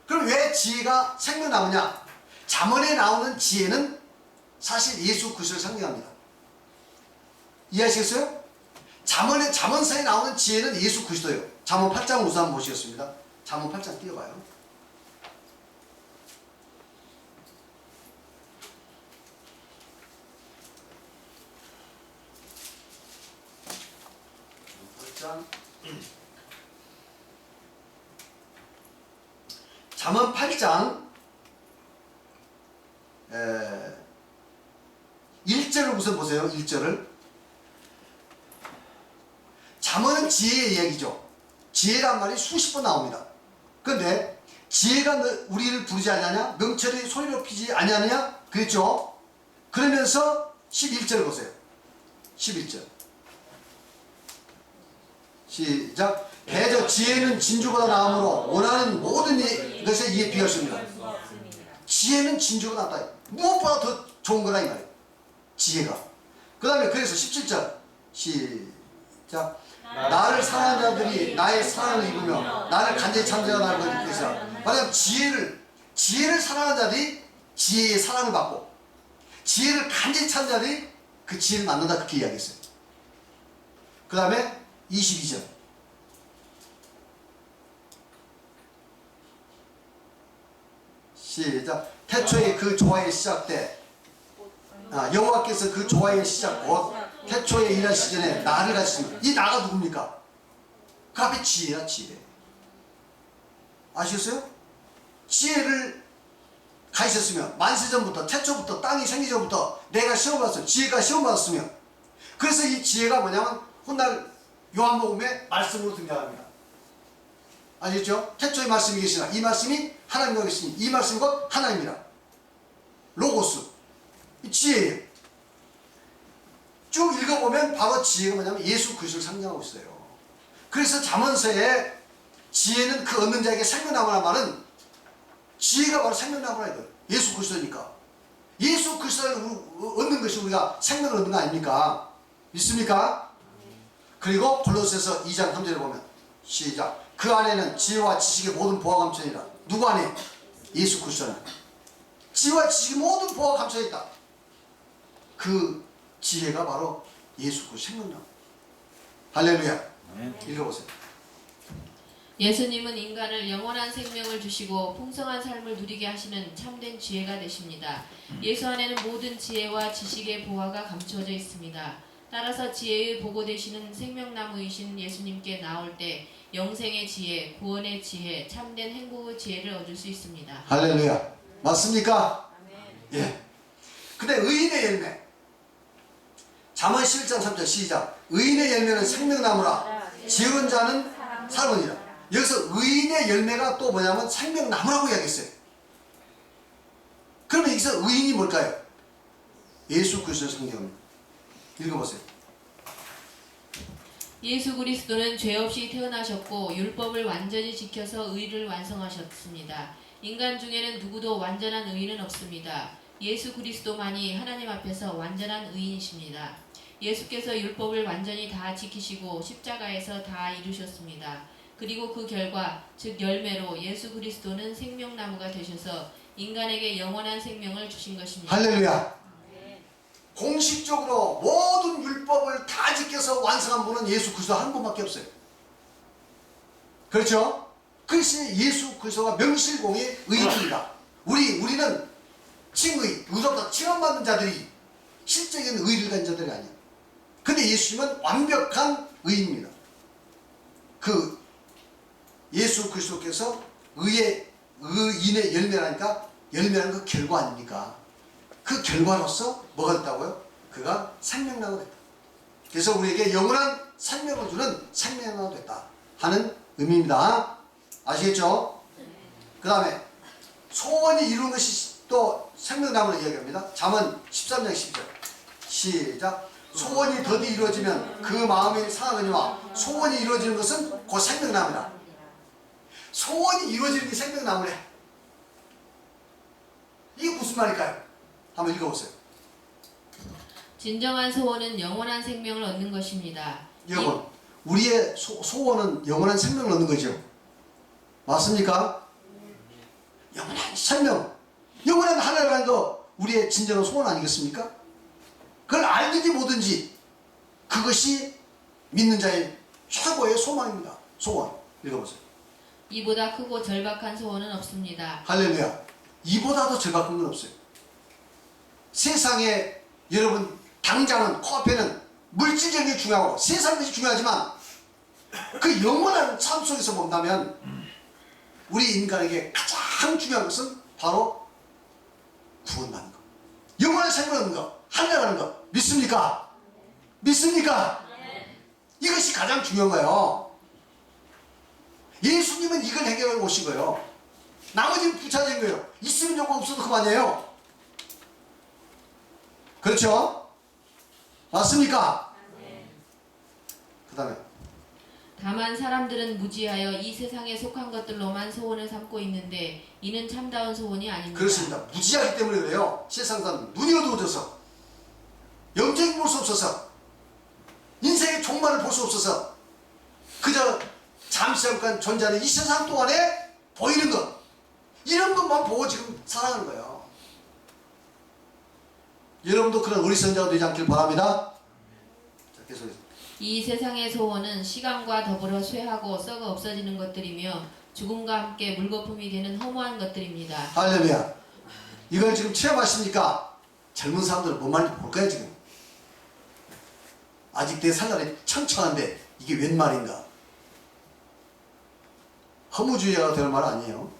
그럼 왜 지혜가 생명나무냐? 잠언에 나오는 지혜는 사실 예수 그리스도를 상징합니다. 이해하시겠어요? 잠언서에 나오는 지혜는 예수 그리스도예요. 잠언 8장 우선 한번 보시겠습니다. 잠언 8장 띄워봐요. 잠언 8장 1절을 우선 보세요. 1절을. 잠언은 지혜의 이야기죠. 지혜란 말이 수십 번 나옵니다. 그런데 지혜가 우리를 부르지 않냐냐? 명철이 소리 높이지 아니하느냐? 그랬죠. 그러면서 11절 보세요. 11절 시작. 대저 지혜는 진주보다 나음으로 원하는 모든 것에 이에 비할 수 없습니다. 지혜는 진주보다 낫다. 무엇보다 더 좋은 거다 이 말이에요. 지혜가. 그 다음에 그래서 17절 시작. 자, 나를 사랑하는 자들이 나의 사랑을 입으며 나를 간절히 찬송하는 걸 뜻이야. 만약 지혜를 사랑하는 자들이 지혜의 사랑을 받고 지혜를 간절히 찾는 자들이 그 지혜를 만난다, 그렇게 이야기했어요. 그 다음에 22절. 시작. 태초에 그 조화의 시작 때 여호와께서 그 조화의 시작 곧 태초에 일할 시전에 나를 가지셨습니다. 이 나가 누굽니까? 그 앞에 지혜야, 지혜. 아시겠어요? 지혜를 가지셨으면 만세전부터 태초부터 땅이 생기 전부터 내가 시험 받았어요. 지혜가 시험 받았으면, 그래서 이 지혜가 뭐냐면 훗날 요한복음에 말씀으로 등장합니다. 아시겠죠? 태초에 말씀이 계시나 이 말씀이 하나님과 계시니 이 말씀이 곧 하나님이라. 로고스. 이 지혜예요. 쭉 읽어보면 바로 지혜가 뭐냐면 예수 그리스도를 상징하고 있어요. 그래서 잠언서에 지혜는 그 얻는 자에게 생명나무라 말은 지혜가 바로 생명나무라 이거예요. 예수 그리스도니까. 예수 그리스도를 얻는 것이 우리가 생명을 얻는 거 아닙니까? 믿습니까? 그리고 골로새서 2장 3절에 보면 시작. 그 안에는 지혜와 지식의 모든 보화 감춰있다. 누구 안에? 예수 그리스도 안에. 지혜와 지식의 모든 보화 감춰있다. 그 지혜가 바로 예수 그리스도 생명나무. 할렐루야. 읽어보세요. 예수님은 인간을 영원한 생명을 주시고 풍성한 삶을 누리게 하시는 참된 지혜가 되십니다. 예수 안에는 모든 지혜와 지식의 보화가 감추어져 있습니다. 따라서 지혜의 보고 되시는 생명나무이신 예수님께 나올 때 영생의 지혜, 구원의 지혜, 참된 행복의 지혜를 얻을 수 있습니다. 할렐루야. 맞습니까? 예. 근데 의인의 열매. 잠언 11장 3절 시작. 의인의 열매는 생명나무라 지혜로운 자는 사랑이라. 여기서 의인의 열매가 또 뭐냐면 생명나무라고 이야기했어요. 그러면 여기서 의인이 뭘까요? 예수 그리스도의 성경입니다. 읽어보세요. 예수 그리스도는 죄 없이 태어나셨고 율법을 완전히 지켜서 의를 완성하셨습니다. 인간 중에는 누구도 완전한 의인은 없습니다. 예수 그리스도만이 하나님 앞에서 완전한 의인이십니다. 예수께서 율법을 완전히 다 지키시고 십자가에서 다 이루셨습니다. 그리고 그 결과 즉 열매로 예수 그리스도는 생명나무가 되셔서 인간에게 영원한 생명을 주신 것입니다. 할렐루야. 공식적으로 모든 율법을 다 지켜서 완성한 분은 예수 그리스도 한 분밖에 없어요. 그렇죠? 그래서 예수 그리스도가 명실공히 의인입니다. 우리는 칭의, 의롭다 칭함받는 자들이 실적인 의를 가진 자들이 아니에요. 근데 예수님은 완벽한 의인입니다. 그 예수 그리스도께서 의인의 열매라니까 열매라는 그 결과 아닙니까? 그 결과로서 뭐가 됐다고요? 그가 생명나무가 됐다. 그래서 우리에게 영원한 생명을 주는 생명나무가 됐다 하는 의미입니다. 아시겠죠? 그 다음에 소원이 이루는 것이 또 생명나무를 이야기합니다. 잠언 13장 10절 시작. 소원이 더디 이루어지면 그 마음이 상하거니와 소원이 이루어지는 것은 곧 생명나무다. 소원이 이루어지는 게 생명나무래. 이게 무슨 말일까요? 한번 읽어보세요. 진정한 소원은 영원한 생명을 얻는 것입니다. 여러분, 우리의 소원은 영원한 생명을 얻는 거죠. 맞습니까? 영원한 생명, 영원한 하늘이라는 거 우리의 진정한 소원 아니겠습니까? 그걸 알든지 뭐든지 그것이 믿는 자의 최고의 소망입니다. 소원. 읽어보세요. 이보다 크고 절박한 소원은 없습니다. 할렐루야. 이보다 더 절박한 건 없어요. 세상에 여러분 당장은 코앞에는 물질적인 게 중요하고 세상 것이 중요하지만 그 영원한 삶 속에서 본다면 우리 인간에게 가장 중요한 것은 바로 구원받는 것, 영원한 생명을 얻는 것, 하늘나라는 것. 믿습니까? 믿습니까? 이것이 가장 중요한 거예요. 예수님은 이걸 해결해 오신 거예요. 나머지는 부차적인 거예요. 있으면 좋고 없어도 그만이에요. 그렇죠? 맞습니까? 그 다음에 다만 사람들은 무지하여 이 세상에 속한 것들로만 소원을 삼고 있는데 이는 참다운 소원이 아닙니다. 그렇습니다. 무지하기 때문에 그래요. 세상 사람 눈이 어두워져서 영적인 볼 수 없어서 인생의 종 본만을 볼 수 없어서 그저 잠시 잠깐 존재하는 이 세상 동안에 보이는 것, 이런 것만 보고 지금 살아가는 거예요. 여러분도 그런 어리선자가 되지 않길 바랍니다. 자, 계속해서. 이 세상의 소원은 시간과 더불어 쇠하고 썩어 없어지는 것들이며 죽음과 함께 물거품이 되는 허무한 것들입니다. 할렐루야. 이걸 지금 체험하십니까? 젊은 사람들은 뭔 말인지 볼 거야 지금. 아직 내 생활이 창창한데 이게 웬 말인가? 허무주의자가 되는 말 아니에요.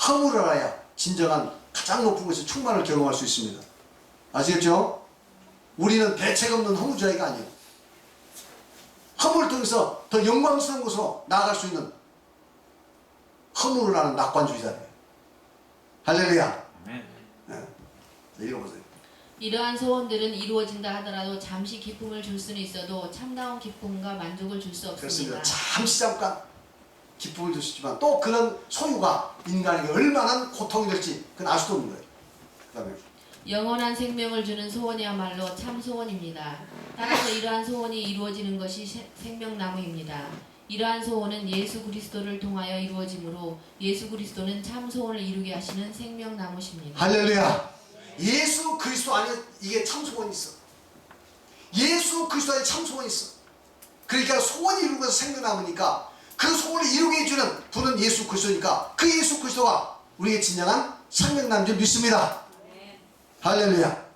허무를 알아야 진정한 가장 높은 곳에 충만을 경험할 수 있습니다. 아시겠죠? 우리는 대책 없는 허무주의가 아니에요. 허무를 통해서 더 영광스러운 곳으로 나아갈 수 있는 허무를 하는 낙관주의자예요. 할렐루야. 아멘. 네. 읽어보세요. 이러한 소원들은 이루어진다 하더라도 잠시 기쁨을 줄 수는 있어도 참다운 기쁨과 만족을 줄 수 없습니다. 그렇습니다. 잠시 잠깐 기쁨을 줄 수 있지만 또 그런 소유가 인간에게 얼마나 고통이 될지 그건 알 수도 없는 거예요. 그 다음에 영원한 생명을 주는 소원이야말로 참 소원입니다. 따라서 이러한 소원이 이루어지는 것이 생명나무입니다. 이러한 소원은 예수 그리스도를 통하여 이루어지므로 예수 그리스도는 참 소원을 이루게 하시는 생명나무십니다. 할렐루야. 예수 그리스도 안에 이게 참 소원이 있어. 예수 그리스도 안에 참 소원이 있어. 그러니까 소원이 이루어서 생명나무니까 그 소원을 이루게 해주는 분은 예수 그리스도니까 그 예수 그리스도가 우리에게 진정한 생명나무인 줄 믿습니다. 할렐루야.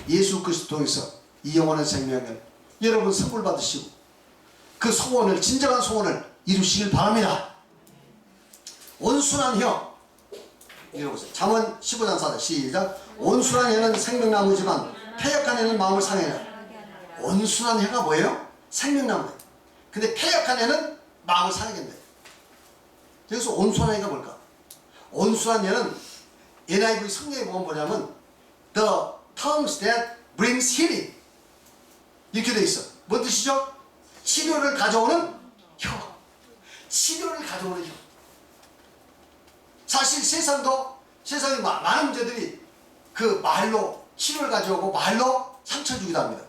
예수 그리스도 통해서 이 영원한 생명을 여러분 선물 받으시고 그 소원을 진정한 소원을 이루시길 바랍니다. 온순한 혀 읽어보세요. 잠언 15장 4절 시작. 온순한 혀는 생명나무지만 패역한 혀는 마음을 상해요. 온순한 혀가 뭐예요? 생명나무예요. 근데 패역한 혀는 마음을 상하겠네. 여기서 온순한 혀가 뭘까? 온순한 혀는 NIV 성경에 보면 뭐냐면 The tongues that brings healing 이렇게 돼 있어. 뭔 뜻이죠? 치료를 가져오는 혀. 치료를 가져오는 혀. 사실 세상에 많은 문제들이 그 말로 치료를 가져오고 말로 상처 주기도 합니다.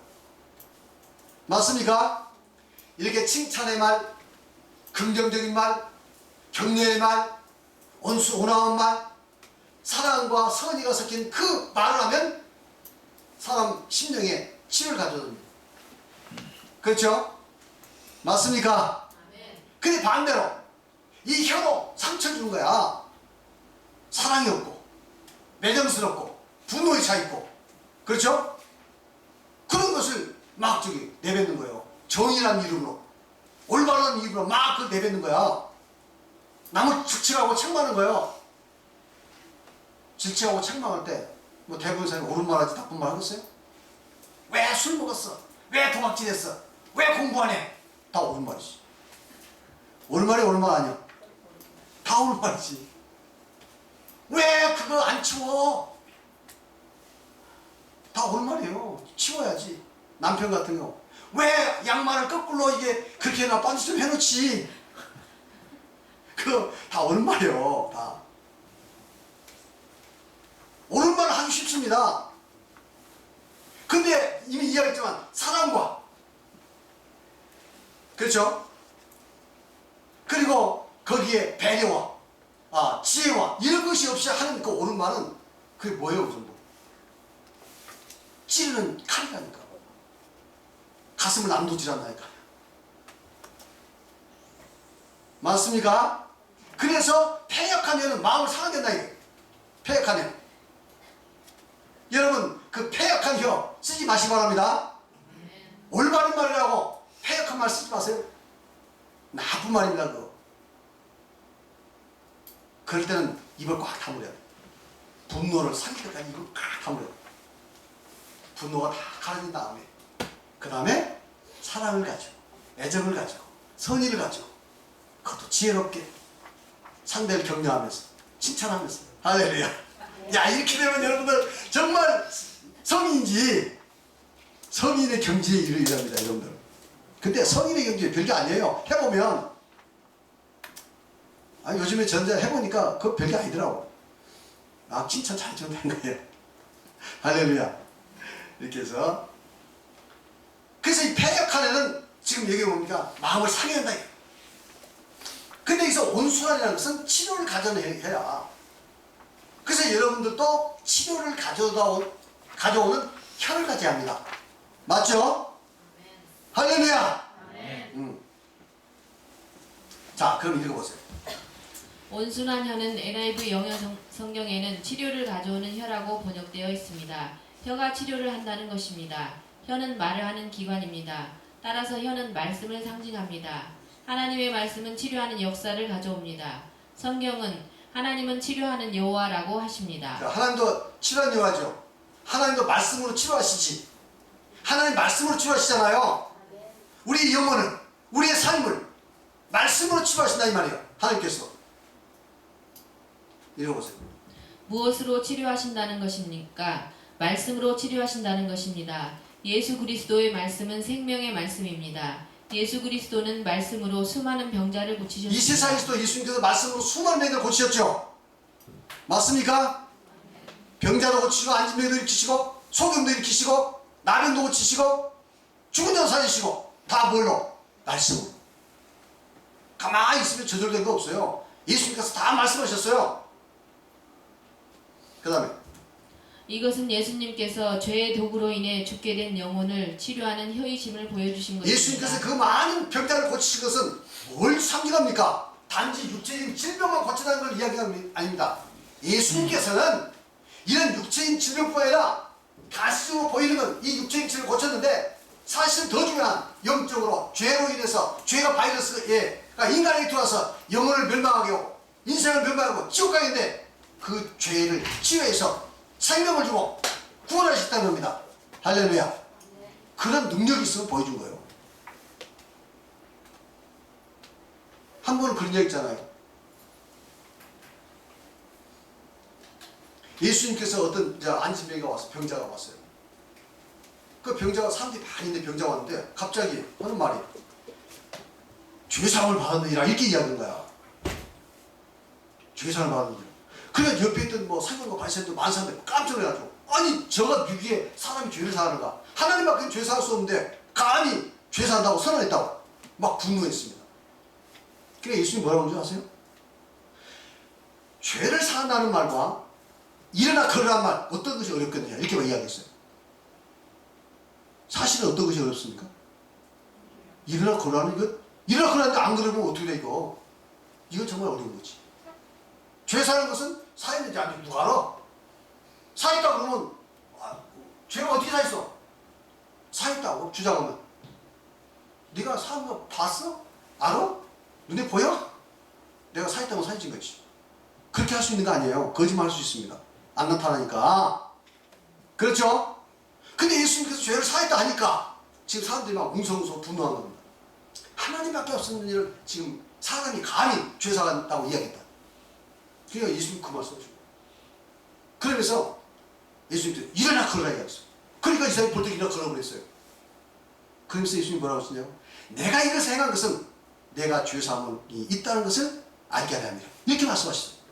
맞습니까? 이렇게 칭찬의 말, 긍정적인 말, 격려의 말, 온화한 말, 사랑과 선의가 섞인 그 말을 하면 사람 심령에 치료를 가져옵니다. 그렇죠? 맞습니까? 근데 반대로 이 혀로 상처 주는 거야. 사랑이 없고 매정스럽고 분노에 차 있고 그렇죠? 그런 것을 막 저기 내뱉는 거예요. 정의란 이름으로 올바른 이름으로 막 그걸 내뱉는 거야. 남을 질책하고 책망하는 거예요. 질책하고 책망할 때 뭐 대부분 사람이 옳은 말 하지 나쁜 말 하겠어요? 왜 술 먹었어? 왜 도박질했어? 왜 공부 안 해? 다 옳은 말이지. 옳은 말이 옳은 말 아니야? 다 옳은 말이지. 왜 그거 안 치워? 다 옳은 말이에요. 치워야지. 남편 같은 경우 왜 양말을 거꾸로 이게 그렇게 해놔? 반드시 좀 해놓지. 그거 다 옳은 말이에요. 다 옳은 말을 하기 쉽습니다. 근데 이미 이야기했지만 사랑과 그렇죠? 그리고 거기에 배려와 지혜와 이런 것이 없이 하는 그 옳은 말은 그게 뭐예요? 그 정도 찌르는 칼이라니까. 가슴을 남도질한다니까. 맞습니까? 그래서 패역하면 마음을 상하게 한다 이게. 패역하면 여러분 그 패역한 혀 쓰지 마시기 바랍니다. 올바른 말을 하고 패역한 말 쓰지 마세요. 나쁜 말입니다 그거. 그럴 때는 입을 꽉 다물어야 돼. 분노를 삼킬 때까지 입을 꽉 다물어야 돼. 분노가 다 가라진 다음에 그 다음에 사랑을 가지고 애정을 가지고 선의를 가지고 그것도 지혜롭게 상대를 격려하면서 칭찬하면서 할렐루야. 야 이렇게 되면 여러분들 정말 성인인지 성인의 경지에 이르랍니다 여러분들. 근데 성인의 경지 별게 아니에요. 해보면 요즘에 전자 해보니까 그거 별게 아니더라고. 칭찬 잘 해주면 되는 거예요. 할렐루야. 이렇게 해서 그래서 이 패역한 지금 여기 뭡니까? 마음을 상해야 한다. 근데 여기서 온순환이라는 것은 치료를 가져내야. 그래서 여러분들도 치료를 가져오는 혀를 가져야 합니다. 맞죠? 할렐루야! 자, 그럼 읽어보세요. 온순한 혀는 NIV 영어 성경에는 치료를 가져오는 혀라고 번역되어 있습니다. 혀가 치료를 한다는 것입니다. 혀는 말을 하는 기관입니다. 따라서 혀는 말씀을 상징합니다. 하나님의 말씀은 치료하는 역사를 가져옵니다. 성경은 하나님은 치료하는 여호와라고 하십니다. 하나님도 치료하는 여호와죠. 하나님도 말씀으로 치료하시지. 하나님 말씀으로 치료하시잖아요. 우리 영혼을, 우리의 삶을 말씀으로 치료하신다 이 말이에요. 하나님께서. 읽어보세요. 무엇으로 치료하신다는 것입니까? 말씀으로 치료하신다는 것입니다. 예수 그리스도의 말씀은 생명의 말씀입니다. 예수 그리스도는 말씀으로 수많은 병자를 고치셨습니다. 이 세상에서도 예수님께서 말씀으로 수많은 병자를 고치셨죠. 맞습니까? 병자도 고치시고 안진병도 일으키시고 소경도 일으키시고 나병도 고치시고 죽은 자 살리시고 다 뭘로? 말씀으로. 가만히 있으면 저절된 거 없어요. 예수님께서 다 말씀하셨어요. 그 다음에 이것은 예수님께서 죄의 도구로 인해 죽게 된 영혼을 치료하는 혀이심을 보여주신 것입니다. 예수님께서 그 많은 병자를 고치신 것은 뭘 상징합니까? 단지 육체적인 질병만 고치다는 걸 이야기하는 아닙니다. 예수님께서는 이런 육체인 질병뿐 아니라 가시적으로 보이는 건 이 육체인 질을 고쳤는데 사실은 더 중요한 영적으로 죄로 인해서 죄가 바이러스가 인간에게 들어와서 영혼을 멸망하게 하고 인생을 멸망하고 지옥 가게 했는데 그 죄를 치유해서 생명을 주고 구원하셨다는 겁니다. 할렐루야. 그런 능력이 있으면 보여준 거예요. 한 번은 그런 얘기 있잖아요. 예수님께서 어떤 안진병이가 와서 병자가 왔어요. 그 병자가 사람들이 많이 있는데 병자가 왔는데 갑자기 하는 말이 죄사함을 받았느니라 이렇게 이야기하는 거야. 죄사함을 받았느니라. 그래 옆에 있던 뭐 상관과 관세도 많은 사람들이 깜짝 놀라가지고 아니 저가 위기에 사람이 죄를 사하는가? 하나님밖에 죄 사할 수 없는데 감히 죄 사한다고 선언했다고 막 분노했습니다. 그래 예수님이 뭐라고 하는지 아세요? 죄를 사한다는 말과 일어나 걸으라는 말 어떤 것이 어렵겠느냐 이렇게만 이야기했어요. 사실은 어떤 것이 어렵습니까? 일어나 걸으라는 것? 일어나 걸으라는데 안 그러면 어떻게 돼 이거? 이건 정말 어려운 거지. 죄 사는 것은 사했는지 아닌지 누가 알아? 사했다 그러면 죄가 어떻게 사했어? 사했다고 주장하면 네가 사는 거 봤어? 알아? 눈에 보여? 내가 사했다고 사해진 거지. 그렇게 할 수 있는 거 아니에요. 거짓말 할 수 있습니다. 안 나타나니까. 그렇죠? 근데 예수님께서 죄를 사했다 하니까 지금 사람들이 막 웅성웅성 분노한 겁니다. 하나님밖에 없는 일을 지금 사람이 감히 죄 사한다고 이야기했다. 그러니까 예수님 그 말씀을 하신 거예요. 그러면서 예수님께서 일어나 걸으라 이야기했어요. 그러니까 이 사람이 벌떡 일어나 걸으라고 그랬어요. 그러면서 예수님이 뭐라고 했었냐고? 내가 이것을 행한 것은 내가 죄 사함이 있다는 것을 알게 하려 합니다. 이렇게 말씀하셨어요.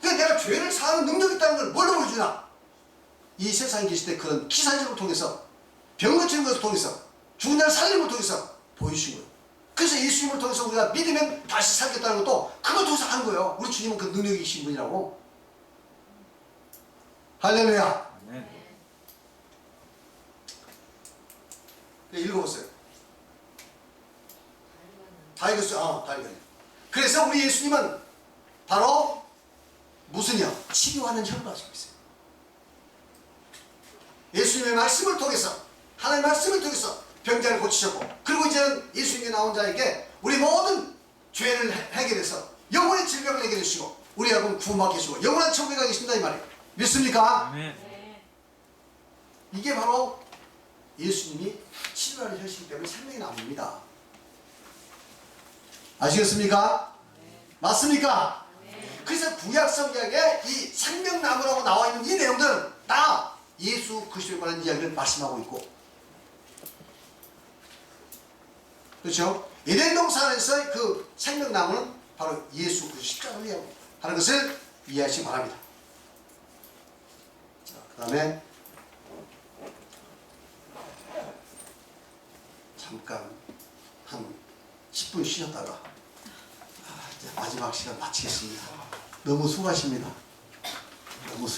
그러니까 내가 죄를 사하는 능력이 있다는 걸 뭘로 보여주나? 이 세상에 계실 때 그런 기사적을 통해서 병 고치는 것을 통해서 죽은 자를 살리는 것을 통해서 보여주신 거예요. 그래서 예수님을 통해서 우리가 믿으면 다시 살겠다는 것도 그걸 통해서 하는 거예요. 우리 주님은 그 능력이 계신 분이라고. 할렐루야. 아멘. 네, 읽어보세요. 다 읽었어요. 다 읽었어요. 그래서 우리 예수님은 바로 무슨 혀? 치료하는 혀를 가지고 있어요. 예수님의 말씀을 통해서 하나님의 말씀을 통해서 병자를 고치셨고 그리고 이제는 예수님이 나온 자에게 우리 모든 죄를 해결해서 영혼의 질병을 해결해 주시고 우리하고는 구원받게 해주시고 영원한 천국에 가게 계신다 이 말이에요. 믿습니까? 아멘. 이게 바로 예수님이 치료하는 혀시기 때문에 생명이 나옵니다. 아시겠습니까? 맞습니까? 그래서 구약 성경에 이 생명나무라고 나와 있는 이 내용들은 다 예수 그리스도에 관한 이야기를 말씀하고 있고, 그렇죠? 에덴 동산에서의 그 생명나무는 바로 예수 그리스도 십자가를 이야기하는 것을 이해하시기 바랍니다. 자, 그 다음에 잠깐 한 10분 쉬었다가 이제 마지막 시간 마치겠습니다. 너무 수고하십니다.